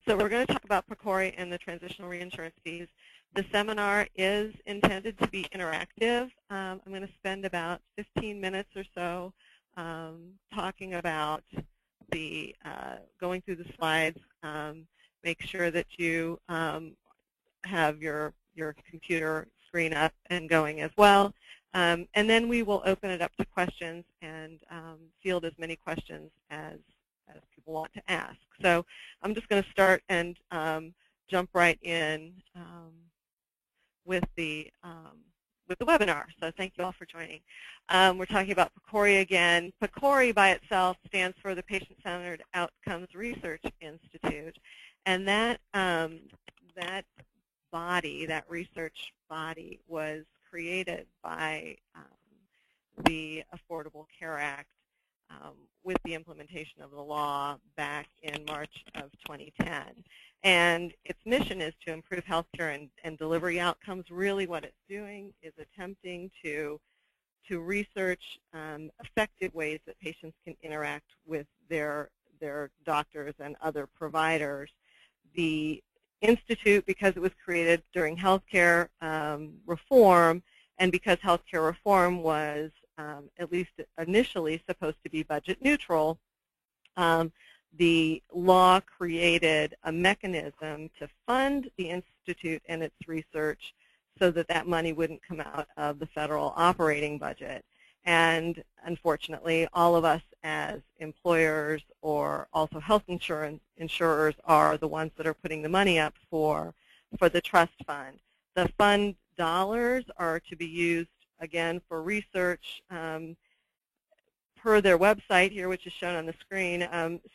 So we're going to talk about PCORI and the transitional reinsurance fees. The seminar is intended to be interactive. I'm going to spend about 15 minutes or so talking about the going through the slides. Make sure that you have your computer screen up and going as well. And then we will open it up to questions and field as many questions as people want to ask. So I'm just going to start and jump right in with the webinar. So thank you all for joining. We're talking about PCORI again. PCORI by itself stands for the Patient-Centered Outcomes Research Institute, and that body, that research body, was created by the Affordable Care Act with the implementation of the law back in March of 2010. And its mission is to improve healthcare and delivery outcomes. Really what it's doing is attempting to research effective ways that patients can interact with their doctors and other providers. The Institute, because it was created during healthcare reform, and because healthcare reform was at least initially supposed to be budget neutral, the law created a mechanism to fund the Institute and its research so that that money wouldn't come out of the federal operating budget. And unfortunately, all of us as employers or also health insurers are the ones that are putting the money up for the trust fund. The fund dollars are to be used, again, for research per their website here, which is shown on the screen,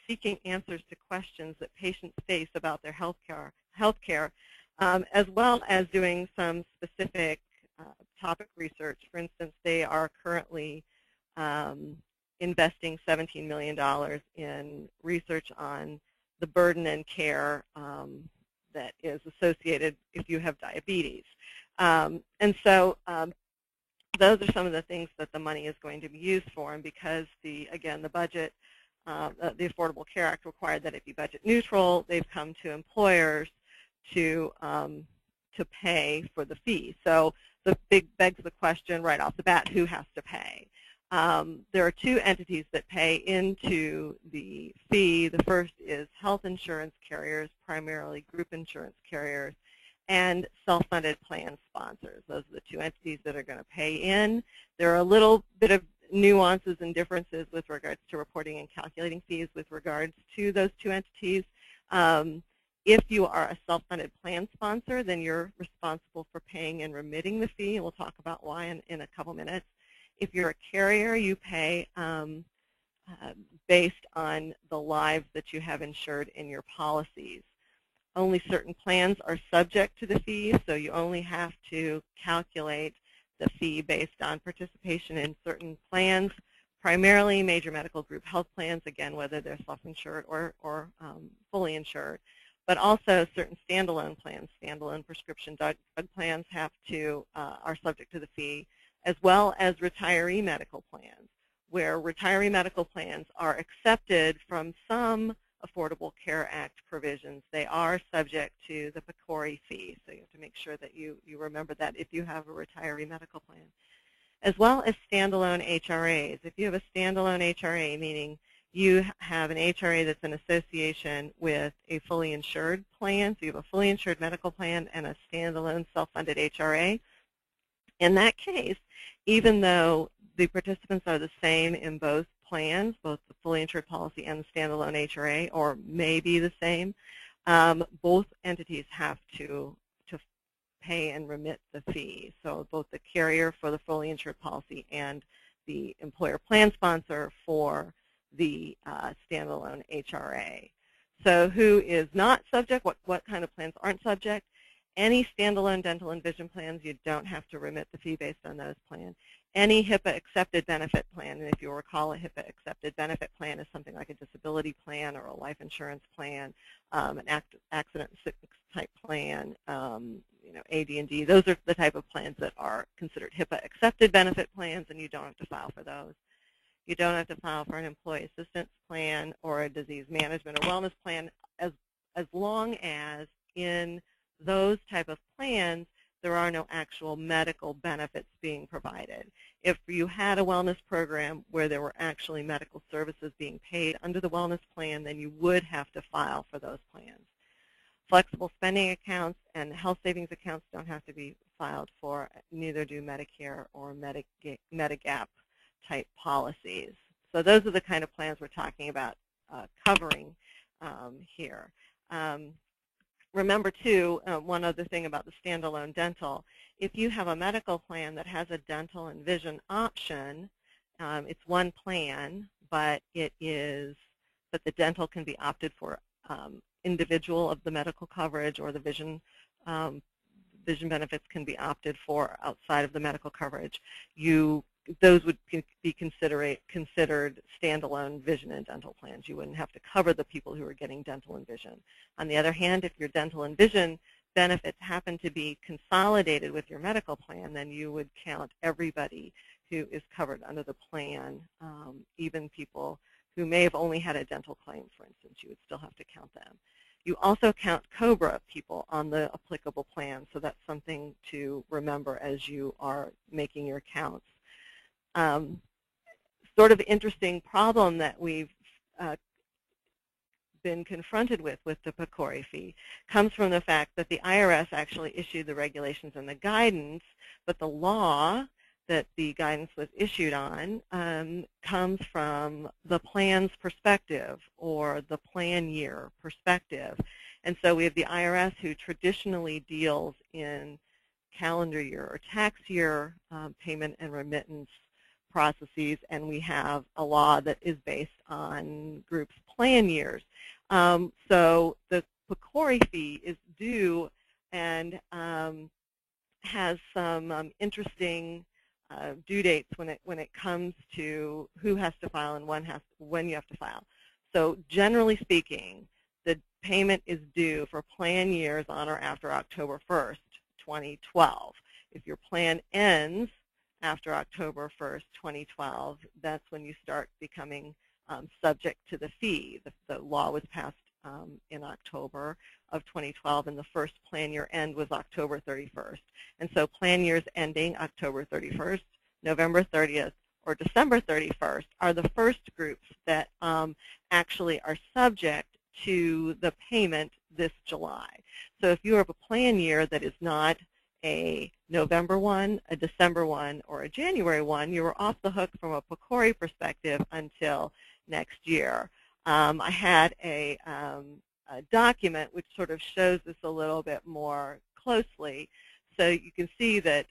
seeking answers to questions that patients face about their healthcare, as well as doing some specific topic research. For instance, they are currently investing $17 million in research on the burden and care that is associated if you have diabetes. And so those are some of the things that the money is going to be used for. And because, again, the budget, the Affordable Care Act required that it be budget neutral, they've come to employers to pay for the fee. So the begs the question right off the bat, who has to pay? There are two entities that pay into the fee. The first is health insurance carriers, primarily group insurance carriers, and self-funded plan sponsors. Those are the two entities that are going to pay in. There are a little bit of nuances and differences with regards to reporting and calculating fees with regards to those two entities. If you are a self-funded plan sponsor, then you're responsible for paying and remitting the fee, and we'll talk about why in a couple minutes. If you're a carrier, you pay based on the lives that you have insured in your policies. Only certain plans are subject to the fee, so you only have to calculate the fee based on participation in certain plans, primarily major medical group health plans, again, whether they're self-insured or fully insured, but also certain standalone plans. Standalone prescription drug plans are subject to the fee, as well as retiree medical plans, where retiree medical plans are accepted from some Affordable Care Act provisions. They are subject to the PCORI fee, so you have to make sure that you remember that if you have a retiree medical plan, as well as standalone HRAs. If you have a standalone HRA, meaning you have an HRA that's an association with a fully insured plan, so you have a fully insured medical plan and a standalone self-funded HRA, in that case, even though the participants are the same in both plans, both the fully insured policy and the standalone HRA, or may be the same, both entities have to pay and remit the fee. So both the carrier for the fully insured policy and the employer plan sponsor for the standalone HRA. So who is not subject? What kind of plans aren't subject? Any standalone dental and vision plans, you don't have to remit the fee based on those plans. Any HIPAA-accepted benefit plan, and if you recall, a HIPAA-accepted benefit plan is something like a disability plan or a life insurance plan, an accident and sickness type plan, AD&D. Those are the type of plans that are considered HIPAA-accepted benefit plans, and you don't have to file for those. You don't have to file for an employee assistance plan or a disease management or wellness plan, as as long as in those type of plans there are no actual medical benefits being provided. If you had a wellness program where there were actually medical services being paid under the wellness plan, then you would have to file for those plans. Flexible spending accounts and health savings accounts don't have to be filed for, neither do Medicare or Medigap type policies. So those are the kind of plans we're talking about covering here. Remember, too, one other thing about the standalone dental. If you have a medical plan that has a dental and vision option, it's one plan, but the dental can be opted for individual of the medical coverage, or the vision benefits can be opted for outside of the medical coverage. Those would be considered standalone vision and dental plans. You wouldn't have to cover the people who are getting dental and vision. On the other hand, if your dental and vision benefits happen to be consolidated with your medical plan, then you would count everybody who is covered under the plan, even people who may have only had a dental claim, for instance. You would still have to count them. You also count COBRA people on the applicable plan, so that's something to remember as you are making your counts. Sort of interesting problem that we've been confronted with the PCORI fee comes from the fact that the IRS actually issued the regulations and the guidance, but the law that the guidance was issued on comes from the plan's perspective, or the plan year perspective. And so we have the IRS, who traditionally deals in calendar year or tax year payment and remittance processes, and we have a law that is based on groups' plan years. So the PCORI fee is due and has some interesting due dates when it comes to who has to file and when you have to file. So generally speaking, the payment is due for plan years on or after October 1st, 2012. If your plan ends after October 1st, 2012, that's when you start becoming subject to the fee. The law was passed in October of 2012, and the first plan year end was October 31st. And so plan years ending October 31st, November 30th, or December 31st are the first groups that actually are subject to the payment this July. So if you have a plan year that is not a November 1, a December 1, or a January 1, you are off the hook from a PCORI perspective until next year. I had a document which sort of shows this a little bit more closely. So you can see that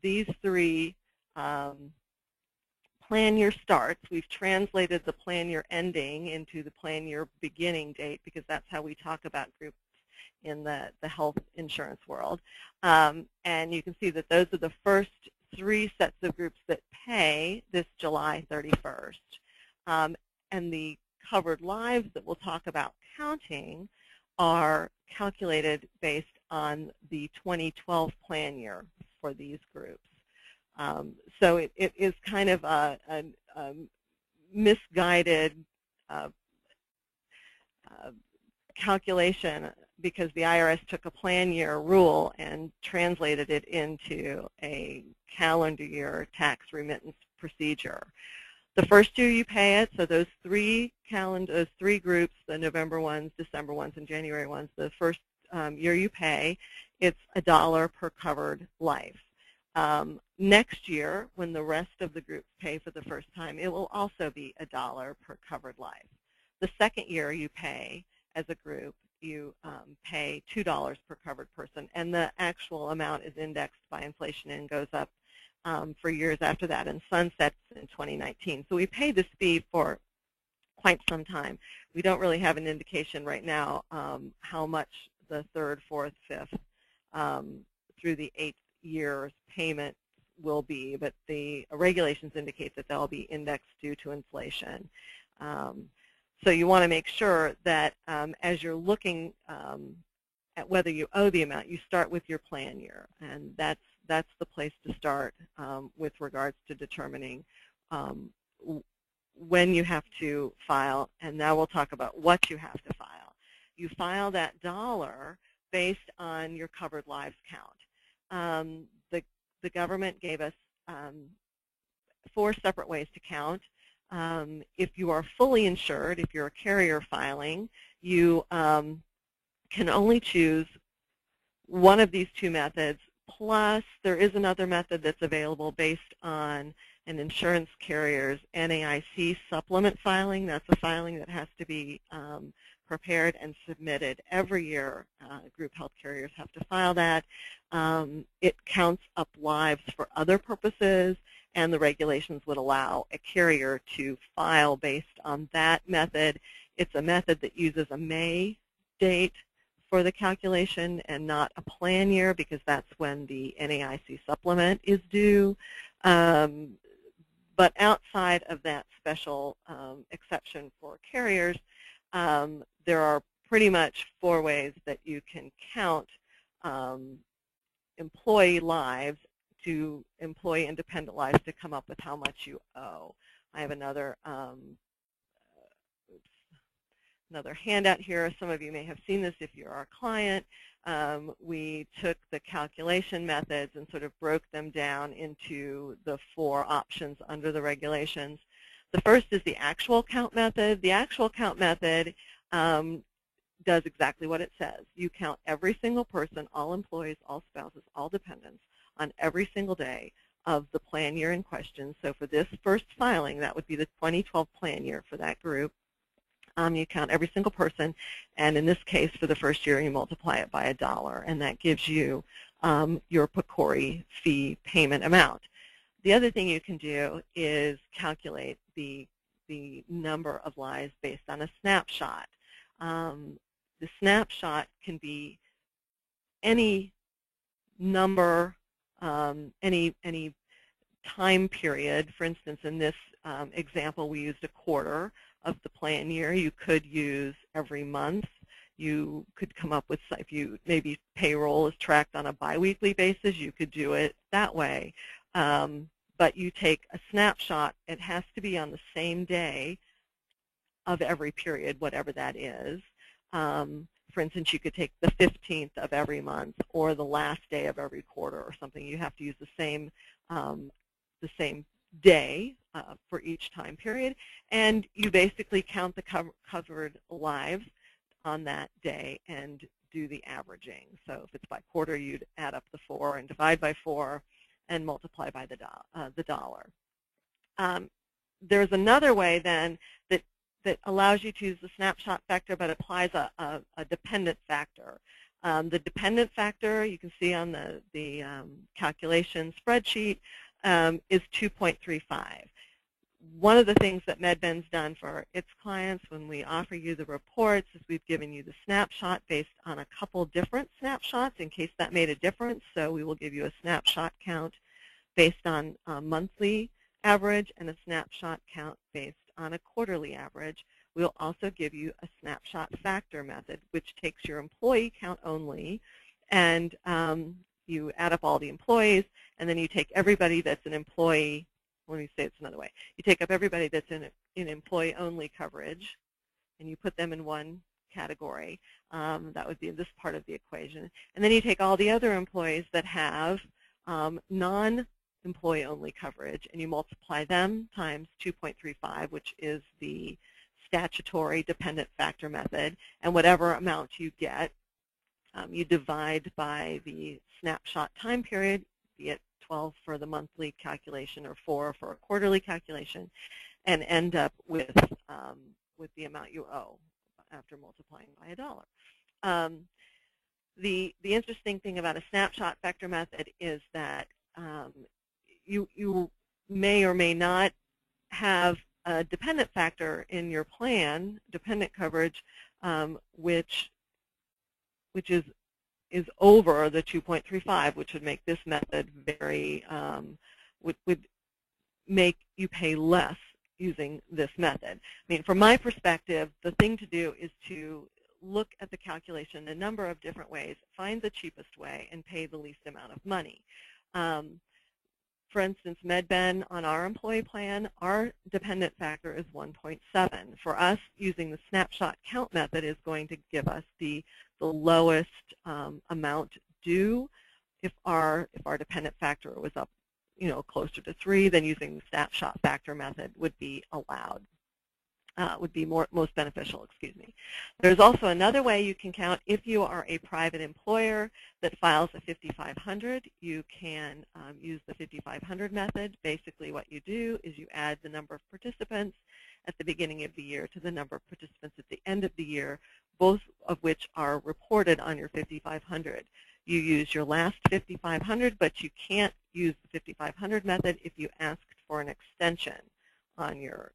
these three plan year starts, we've translated the plan year ending into the plan year beginning date, because that's how we talk about groups in the health insurance world. And you can see that those are the first three sets of groups that pay this July 31st. And the covered lives that we'll talk about counting are calculated based on the 2012 plan year for these groups. So it is kind of a misguided calculation, because the IRS took a plan year rule and translated it into a calendar year tax remittance procedure. The first year you pay it, so those three groups, the November ones, December ones, and January ones, the first year you pay, it's $1 per covered life. Next year, when the rest of the groups pay for the first time, it will also be $1 per covered life. The second year you pay as a group, you pay $2 per covered person, and the actual amount is indexed by inflation and goes up for years after that, and sunsets in 2019. So we paid this fee for quite some time. We don't really have an indication right now how much the third, fourth, fifth, through the 8th year's payment will be, but the regulations indicate that they'll be indexed due to inflation. So you want to make sure that as you're looking at whether you owe the amount, you start with your plan year, and that's the place to start with regards to determining when you have to file, and now we'll talk about what you have to file. you file that dollar based on your covered lives count. The government gave us 4 separate ways to count. If you are fully insured, if you're a carrier filing, you can only choose one of these 2 methods, plus there is another method that's available based on an insurance carrier's NAIC supplement filing. That's a filing that has to be prepared and submitted every year. Group health carriers have to file that. It counts up lives for other purposes, and the regulations would allow a carrier to file based on that method. It's a method that uses a May date for the calculation and not a plan year, because that's when the NAIC supplement is due. But outside of that special exception for carriers, there are pretty much 4 ways that you can count employee lives to employee independent lives to come up with how much you owe. I have another handout here. Some of you may have seen this if you're our client. We took the calculation methods and sort of broke them down into the 4 options under the regulations. The first is the actual count method. The actual count method does exactly what it says. You count every single person, all employees, all spouses, all dependents, on every single day of the plan year in question. So for this first filing, that would be the 2012 plan year for that group. You count every single person, and in this case, for the first year, you multiply it by $1, and that gives you your PCORI fee payment amount. The other thing you can do is calculate the number of lives based on a snapshot. The snapshot can be any number, any time period. For instance, in this example, we used a quarter of the plan year. You could use every month. You could come up with, if you maybe payroll is tracked on a biweekly basis, you could do it that way. But you take a snapshot. It has to be on the same day of every period, whatever that is. For instance, you could take the 15th of every month or the last day of every quarter or something. You have to use the same day for each time period, and you basically count the covered lives on that day and do the averaging. So if it's by quarter, you'd add up the 4 and divide by 4 and multiply by the dollar. There's another way then that allows you to use the snapshot factor but applies a dependent factor. The dependent factor, you can see on the calculation spreadsheet, is 2.35. One of the things that MedBen's done for its clients when we offer you the reports is we've given you the snapshot based on a couple different snapshots in case that made a difference. So we will give you a snapshot count based on a monthly average and a snapshot count based on a quarterly average. We'll also give you a snapshot factor method, which takes your employee count only, and you add up all the employees, and then you take everybody that's an employee. Let me say it's another way. You take up everybody that's in employee-only coverage, and you put them in one category. That would be this part of the equation. And then you take all the other employees that have non-employee-only coverage, and you multiply them times 2.35, which is the statutory dependent factor method, and whatever amount you get, you divide by the snapshot time period, be it 12 for the monthly calculation or 4 for a quarterly calculation, and end up with the amount you owe after multiplying by $1. The interesting thing about a snapshot factor method is that you may or may not have a dependent factor in your plan, dependent coverage, which is over the 2.35, which would make this method very, would make you pay less using this method. I mean, from my perspective, the thing to do is to look at the calculation a number of different ways, find the cheapest way, and pay the least amount of money. For instance, MedBen on our employee plan, our dependent factor is 1.7. For us, using the snapshot count method is going to give us the lowest amount due. If our dependent factor was up, closer to 3, then using the snapshot factor method would be allowed. Would be most beneficial, excuse me. There's also another way you can count. If you are a private employer that files a 5500, you can use the 5500 method. Basically what you do is you add the number of participants at the beginning of the year to the number of participants at the end of the year, both of which are reported on your 5500. You use your last 5500, but you can't use the 5500 method if you asked for an extension on your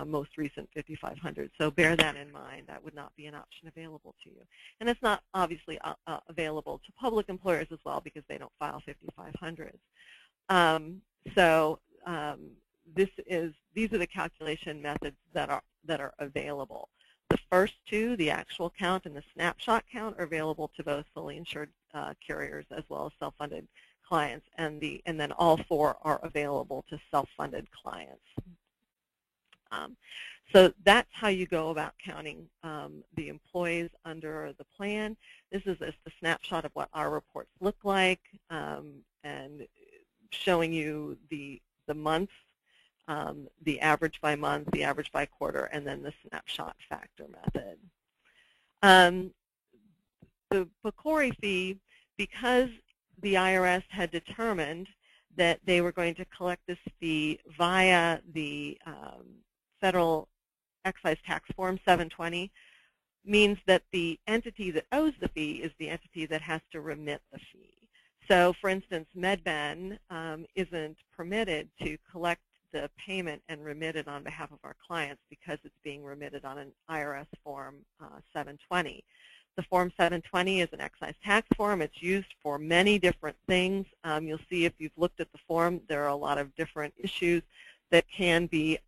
most recent 5500. So bear that in mind. That would not be an option available to you. And it's not obviously available to public employers as well because they don't file 5500s. These are the calculation methods that are available. The first two, the actual count and the snapshot count, are available to both fully insured carriers as well as self-funded clients, and then all 4 are available to self-funded clients. So that's how you go about counting the employees under the plan. This is the snapshot of what our reports look like, and showing you the months, the average by month, the average by quarter, and then the snapshot factor method. The PCORI fee, because the IRS had determined that they were going to collect this fee via the Federal Excise Tax Form 720, means that the entity that owes the fee is the entity that has to remit the fee. So, for instance, MedBen isn't permitted to collect the payment and remit it on behalf of our clients because it's being remitted on an IRS Form 720. The Form 720 is an excise tax form. It's used for many different things. You'll see if you've looked at the form, there are a lot of different issues that can be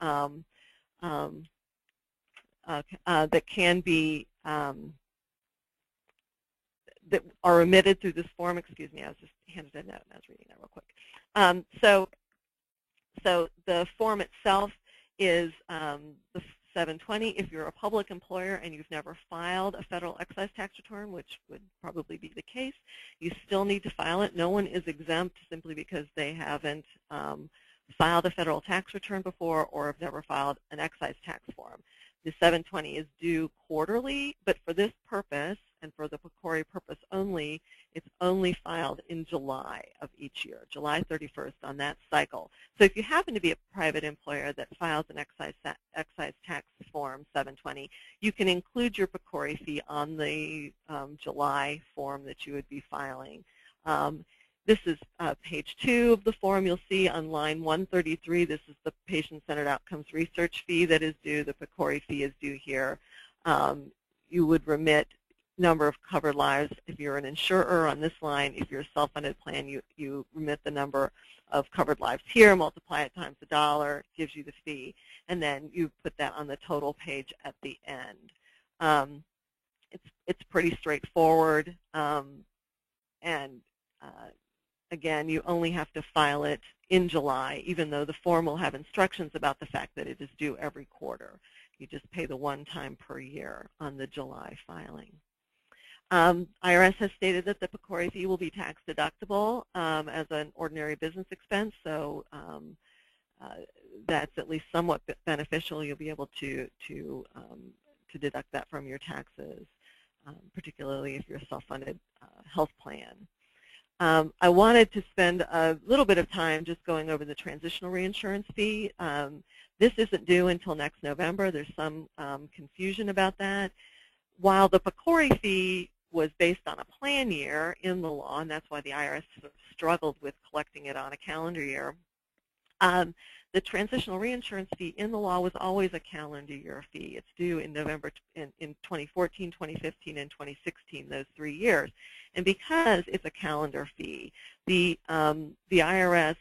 that are remitted through this form. Excuse me, I was just handed a note and I was reading that real quick. So the form itself is the 720. If you're a public employer and you've never filed a federal excise tax return, which would probably be the case, you still need to file it. No one is exempt simply because they haven't filed a federal tax return before or have never filed an excise tax form. The 720 is due quarterly, but for this purpose and for the PCORI purpose only, it's only filed in July of each year, July 31st on that cycle. So if you happen to be a private employer that files an excise tax form 720, you can include your PCORI fee on the July form that you would be filing. This is page 2 of the form. You'll see on line 133, this is the patient-centered outcomes research fee that is due. The PCORI fee is due here. You would remit number of covered lives. If you're an insurer on this line, if you're a self-funded plan, you remit the number of covered lives here, multiply it times $1, gives you the fee, and then you put that on the total page at the end. It's pretty straightforward, and again, you only have to file it in July, even though the form will have instructions about the fact that it is due every quarter. You just pay the one time per year on the July filing. IRS has stated that the PCORI fee will be tax deductible as an ordinary business expense, so that's at least somewhat beneficial. You'll be able to deduct that from your taxes, particularly if you're a self-funded health plan. I wanted to spend a little bit of time just going over the transitional reinsurance fee. This isn't due until next November. There's some confusion about that. While the PCORI fee was based on a plan year in the law, and that's why the IRS sort of struggled with collecting it on a calendar year, the transitional reinsurance fee in the law was always a calendar year fee. It's due in November in 2014, 2015, and 2016, those 3 years. And because it's a calendar fee, the IRS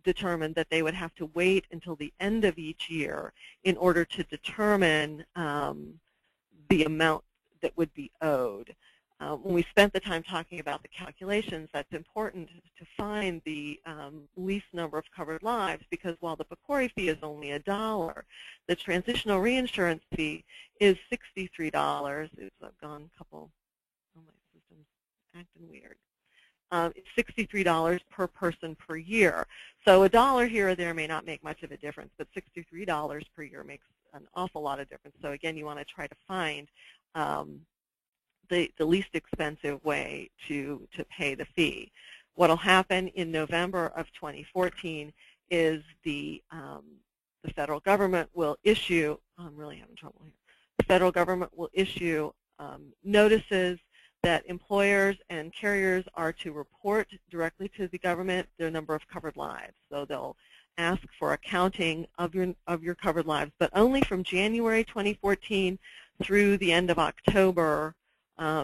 determined that they would have to wait until the end of each year in order to determine the amount that would be owed. when we spent the time talking about the calculations, that's important to find the least number of covered lives, because while the PCORI fee is only $1, the transitional reinsurance fee is $63. I've gone a couple, oh, my system's acting weird. It's $63 per person per year. So $1 here or there may not make much of a difference, but $63 per year makes an awful lot of difference. So again, you want to try to find the least expensive way to pay the fee. What will happen in November of 2014 is the federal government will issue, I'm really having trouble here, the federal government will issue notices that employers and carriers are to report directly to the government their number of covered lives. So they'll ask for accounting of your covered lives, but only from January 2014 through the end of October,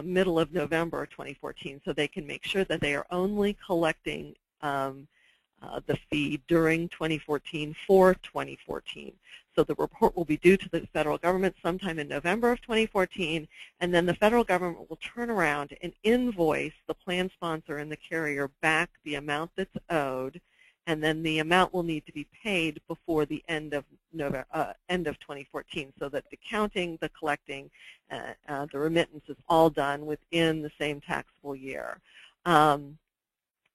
middle of November 2014, so they can make sure that they are only collecting the fee during 2014 for 2014. So the report will be due to the federal government sometime in November of 2014, and then the federal government will turn around and invoice the plan sponsor and the carrier back the amount that's owed, and then the amount will need to be paid before the end of end of 2014, so that the counting, the collecting, the remittance is all done within the same taxable year. In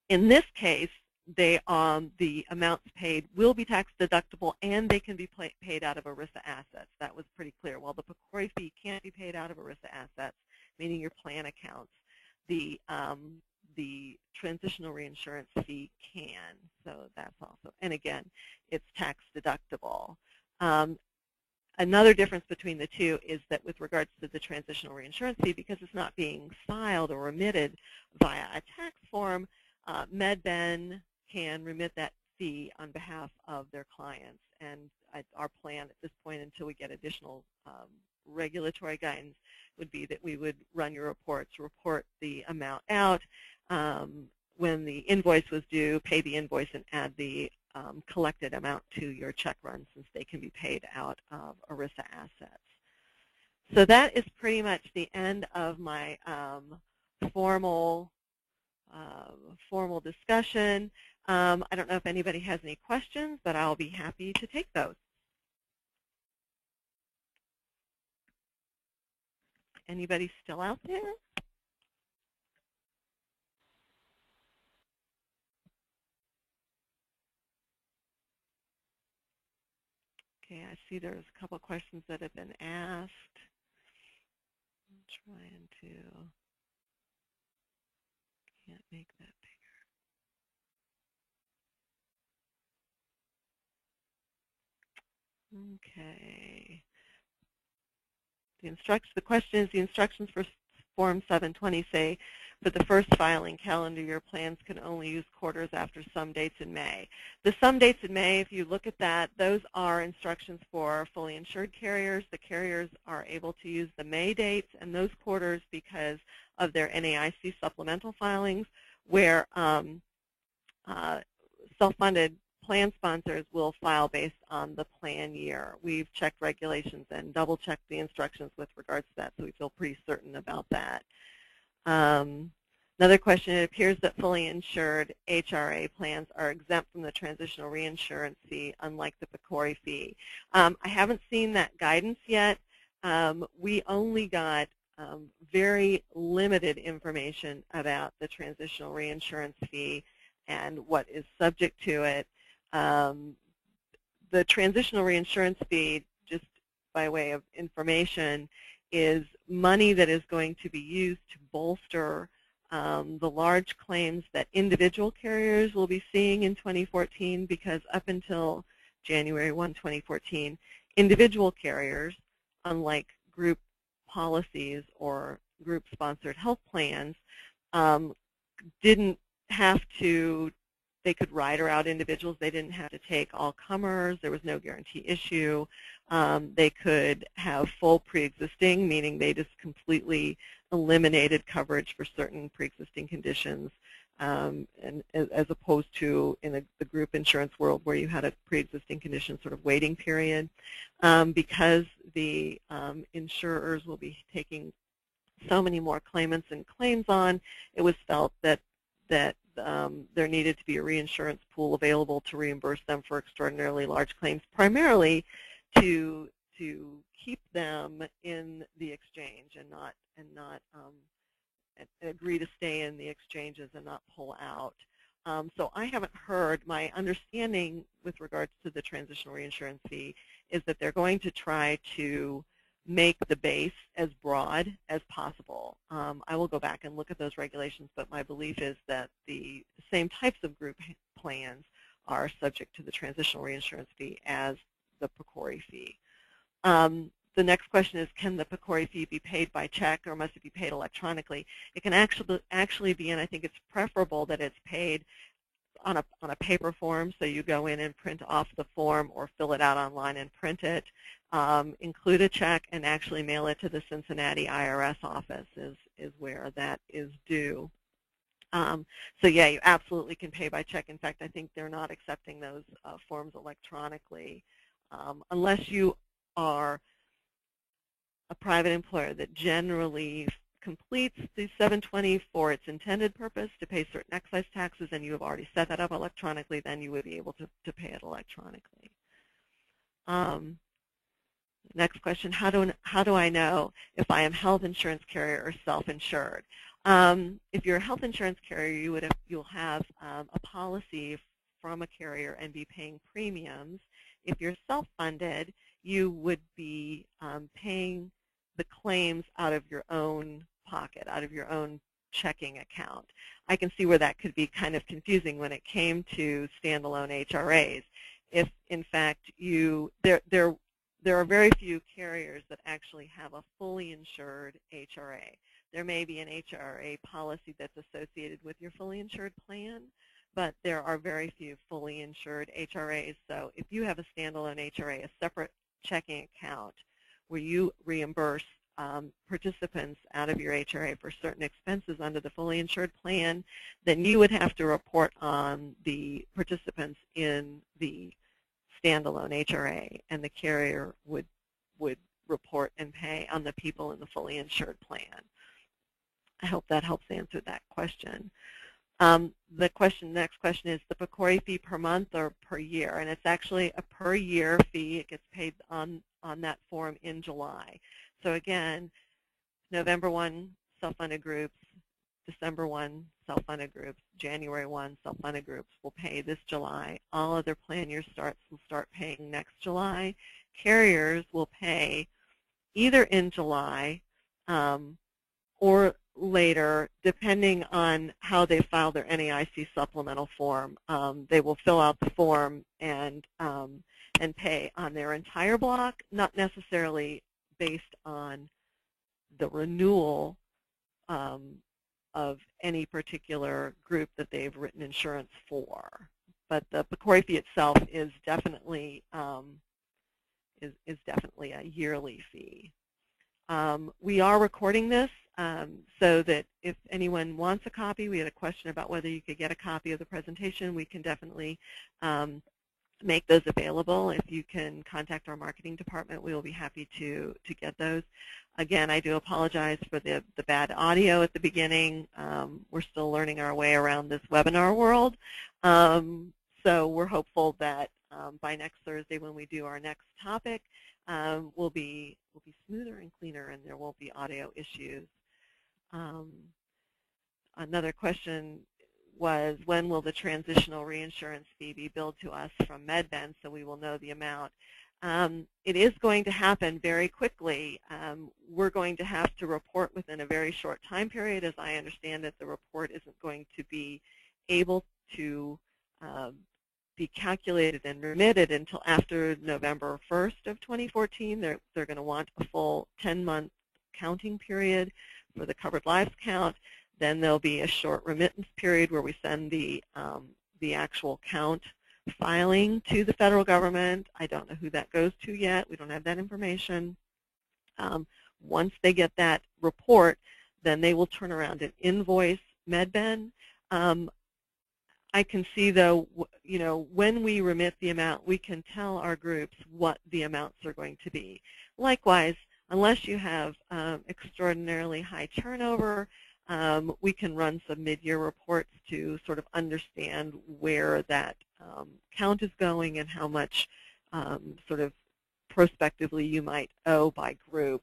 this case, the amounts paid will be tax deductible, and they can be paid out of ERISA assets. That was pretty clear. While the PCORI fee can't be paid out of ERISA assets, meaning your plan accounts, the transitional reinsurance fee can. So that's also, and again, it's tax deductible. Another difference between the two is that with regards to the transitional reinsurance fee, because it's not being filed or remitted via a tax form, MedBen can remit that fee on behalf of their clients. And our plan at this point, until we get additional regulatory guidance, would be that we would run your reports, report the amount out. When the invoice was due, pay the invoice and add the collected amount to your check run, since they can be paid out of ERISA assets. So that is pretty much the end of my formal discussion. I don't know if anybody has any questions, but I'll be happy to take those. Anybody still out there? Okay, I see there's a couple questions that have been asked. I'm trying to, can't make that bigger. Okay. The question is, the instructions for Form 720 say for the first filing calendar year, plans can only use quarters after some dates in May. The some dates in May, if you look at that, those are instructions for fully insured carriers. The carriers are able to use the May dates and those quarters because of their NAIC supplemental filings, where self-funded plan sponsors will file based on the plan year. We've checked regulations and double-checked the instructions with regards to that, so we feel pretty certain about that. Another question, it appears that fully insured HRA plans are exempt from the transitional reinsurance fee, unlike the PCORI fee. I haven't seen that guidance yet. We only got very limited information about the transitional reinsurance fee and what is subject to it. The transitional reinsurance fee, just by way of information, is money that is going to be used to bolster the large claims that individual carriers will be seeing in 2014, because up until January 1, 2014, individual carriers, unlike group policies or group-sponsored health plans, didn't have to, they could rider out individuals. They didn't have to take all comers. There was no guarantee issue. They could have full pre-existing, meaning they just completely eliminated coverage for certain pre-existing conditions, and as opposed to in the group insurance world where you had a pre-existing condition sort of waiting period. Because the insurers will be taking so many more claimants and claims on, it was felt that there needed to be a reinsurance pool available to reimburse them for extraordinarily large claims, primarily to keep them in the exchange and not agree to stay in the exchanges and not pull out. So I haven't heard. My understanding with regards to the transitional reinsurance fee is that they're going to try to make the base as broad as possible. I will go back and look at those regulations, but my belief is that the same types of group plans are subject to the transitional reinsurance fee as the PCORI fee. The next question is, can the PCORI fee be paid by check or must it be paid electronically? It can actually be, and I think it's preferable that it's paid on a paper form, so you go in and print off the form or fill it out online and print it, include a check, and actually mail it to the Cincinnati IRS office is where that is due. So yeah, you absolutely can pay by check. In fact, I think they're not accepting those forms electronically unless you are a private employer that generally completes the 720 for its intended purpose to pay certain excise taxes, and you have already set that up electronically, then you would be able to pay it electronically. Next question, how do I know if I am health insurance carrier or self-insured? If you're a health insurance carrier, you'll have a policy from a carrier and be paying premiums. If you're self-funded, you would be paying the claims out of your own pocket, out of your own checking account. I can see where that could be kind of confusing when it came to standalone HRAs. If, in fact, there are very few carriers that actually have a fully insured HRA. There may be an HRA policy that's associated with your fully insured plan, but there are very few fully insured HRAs. So if you have a standalone HRA, a separate checking account where you reimburse participants out of your HRA for certain expenses under the fully insured plan, then you would have to report on the participants in the standalone HRA, and the carrier would report and pay on the people in the fully insured plan. I hope that helps answer that question. Next question is the PCORI fee per month or per year, and it's actually a per year fee. It gets paid on that form in July. So again, November 1, self-funded groups, December 1, self-funded groups, January 1, self-funded groups will pay this July. All other plan year starts will start paying next July. Carriers will pay either in July or later, depending on how they file their NAIC supplemental form. They will fill out the form and pay on their entire block, not necessarily based on the renewal of any particular group that they've written insurance for. But the PCORI fee itself is definitely definitely a yearly fee. We are recording this so that if anyone wants a copy, we had a question about whether you could get a copy of the presentation. We can definitely make those available. If you can contact our marketing department, we will be happy to get those. Again, I do apologize for the bad audio at the beginning. We're still learning our way around this webinar world. So we're hopeful that by next Thursday when we do our next topic, we'll be smoother and cleaner and there won't be audio issues. Another question was, when will the transitional reinsurance fee be billed to us from MedBen so we will know the amount? It is going to happen very quickly. We're going to have to report within a very short time period. As I understand it, the report isn't going to be able to be calculated and remitted until after November 1st of 2014. They're going to want a full 10-month counting period for the covered lives count. Then there'll be a short remittance period where we send the actual count filing to the federal government. I don't know who that goes to yet. We don't have that information. Once they get that report, then they will turn around and invoice MedBen. I can see, though, when we remit the amount, we can tell our groups what the amounts are going to be. Likewise, unless you have extraordinarily high turnover, we can run some mid-year reports to sort of understand where that count is going and how much sort of prospectively you might owe by group.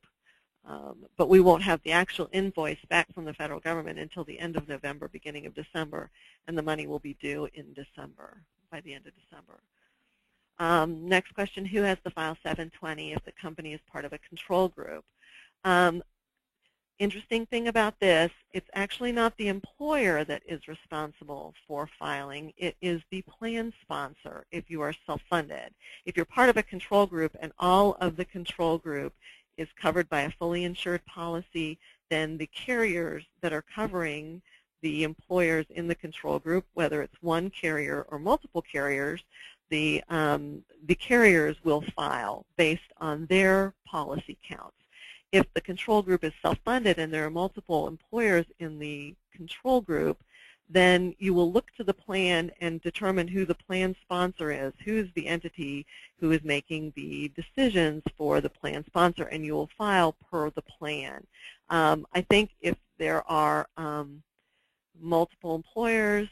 But we won't have the actual invoice back from the federal government until the end of November, beginning of December, and the money will be due in December, by the end of December. Next question, who has to file 720 if the company is part of a control group? Interesting thing about this, it's actually not the employer that is responsible for filing. It is the plan sponsor if you are self-funded. If you're part of a control group and all of the control group is covered by a fully insured policy, then the carriers that are covering the employers in the control group, whether it's one carrier or multiple carriers, the carriers will file based on their policy counts. If the control group is self-funded and there are multiple employers in the control group, then you will look to the plan and determine who the plan sponsor is, who's the entity who is making the decisions for the plan sponsor, and you will file per the plan. I think if there are multiple employers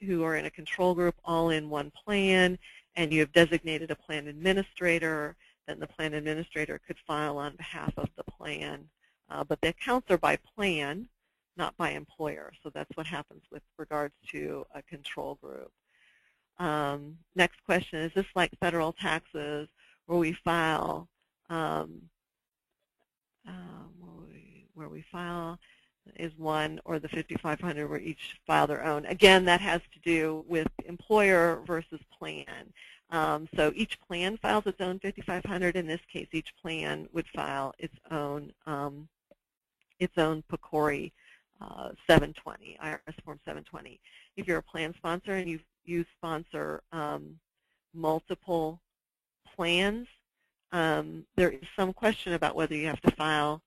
who are in a control group all in one plan, and you have designated a plan administrator, then the plan administrator could file on behalf of the plan. But the accounts are by plan, not by employer. So that's what happens with regards to a control group. Next question, is this like federal taxes where we file where we file is one, or the 5,500 where each file their own? Again, that has to do with employer versus plan. So each plan files its own 5,500. In this case, each plan would file its own PCORI 720, IRS Form 720. If you're a plan sponsor and you sponsor multiple plans, there is some question about whether you have to file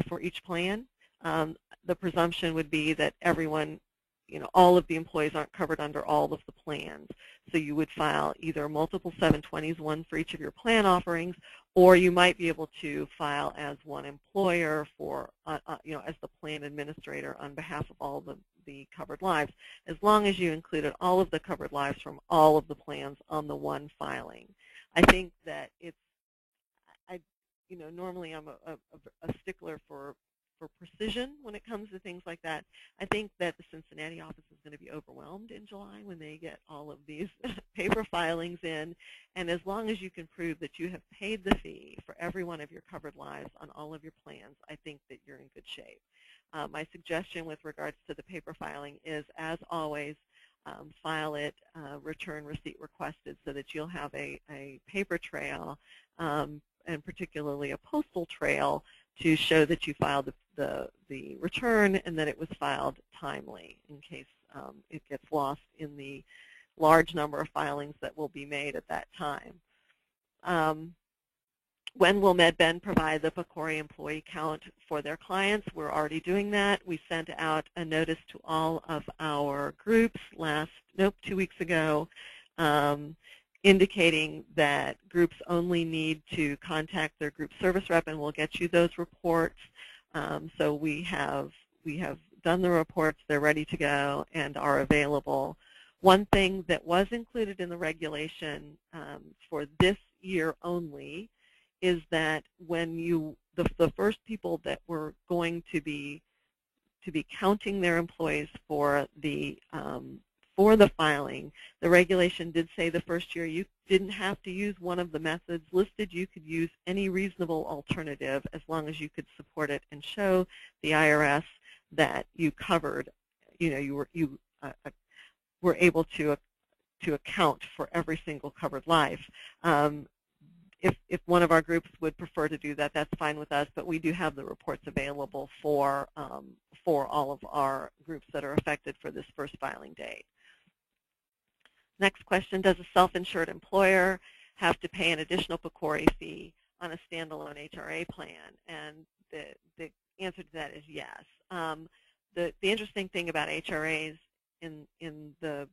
for each plan. The presumption would be that everyone, all of the employees aren't covered under all of the plans. So you would file either multiple 720s, one for each of your plan offerings, or you might be able to file as one employer for, as the plan administrator on behalf of all the covered lives, as long as you included all of the covered lives from all of the plans on the one filing. I think that it's, normally I'm a stickler for precision when it comes to things like that. I think that the Cincinnati office is going to be overwhelmed in July when they get all of these paper filings in, and as long as you can prove that you have paid the fee for every one of your covered lives on all of your plans, I think that you're in good shape. My suggestion with regards to the paper filing is, as always, file it, return receipt requested, so that you'll have a paper trail, and particularly a postal trail, to show that you filed the return and that it was filed timely, in case it gets lost in the large number of filings that will be made at that time. When will MedBen provide the PCORI employee count for their clients? We're already doing that. We sent out a notice to all of our groups 2 weeks ago, indicating that groups only need to contact their group service rep, and we'll get you those reports. So we have done the reports. They're ready to go and are available. One thing that was included in the regulation for this year only is that when the first people that were going to be counting their employees for the filing, the regulation did say the first year you didn't have to use one of the methods listed. You could use any reasonable alternative as long as you could support it and show the IRS that you covered, you were able to account for every single covered life. If one of our groups would prefer to do that, that's fine with us, but we do have the reports available for all of our groups that are affected for this first filing date. Next question, does a self-insured employer have to pay an additional PCORI fee on a standalone HRA plan? And the answer to that is yes. The interesting thing about HRAs in the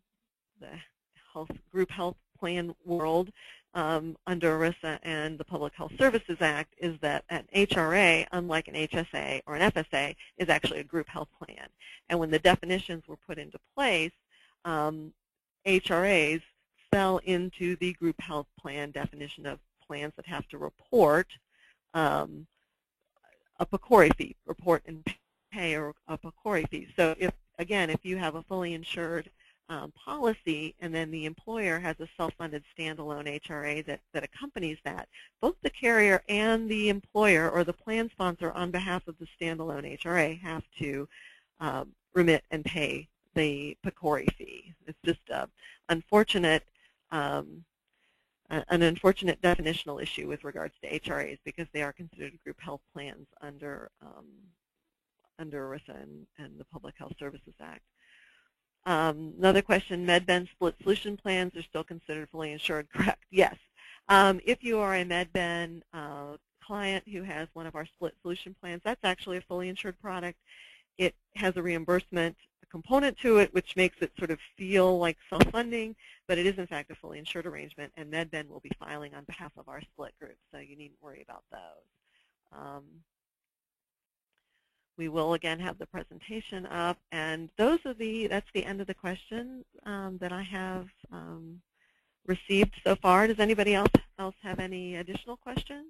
group health plan world, under ERISA and the Public Health Services Act is that an HRA, unlike an HSA or an FSA, is actually a group health plan. And when the definitions were put into place, HRAs fell into the group health plan definition of plans that have to report a PCORI fee, report and pay a PCORI fee. So if you have a fully insured policy and then the employer has a self-funded standalone HRA that accompanies that, both the carrier and the employer or the plan sponsor on behalf of the standalone HRA have to remit and pay the PCORI fee. It's just an unfortunate definitional issue with regards to HRAs because they are considered group health plans under ERISA and the Public Health Services Act. Another question, MedBen split solution plans are still considered fully insured, correct? Yes. If you are a MedBen client who has one of our split solution plans, that's actually a fully insured product. It has a reimbursement component to it, which makes it sort of feel like self-funding, but it is in fact a fully insured arrangement, and MedBen will be filing on behalf of our split group, so you needn't worry about those. We will again have the presentation up, and that's the end of the questions that I have received so far. Does anybody else have any additional questions?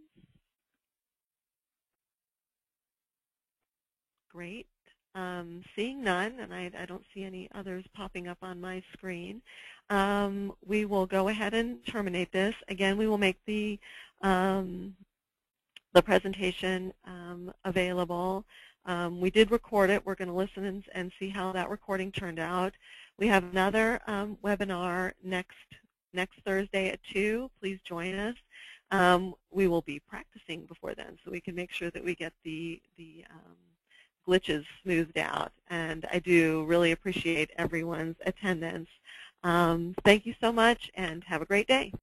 Great. Seeing none, and I don't see any others popping up on my screen, we will go ahead and terminate this. Again, we will make the presentation available. We did record it. We're going to listen and see how that recording turned out. We have another webinar next Thursday at 2. Please join us. We will be practicing before then, so we can make sure that we get the glitches smoothed out. And I do really appreciate everyone's attendance. Thank you so much, and have a great day.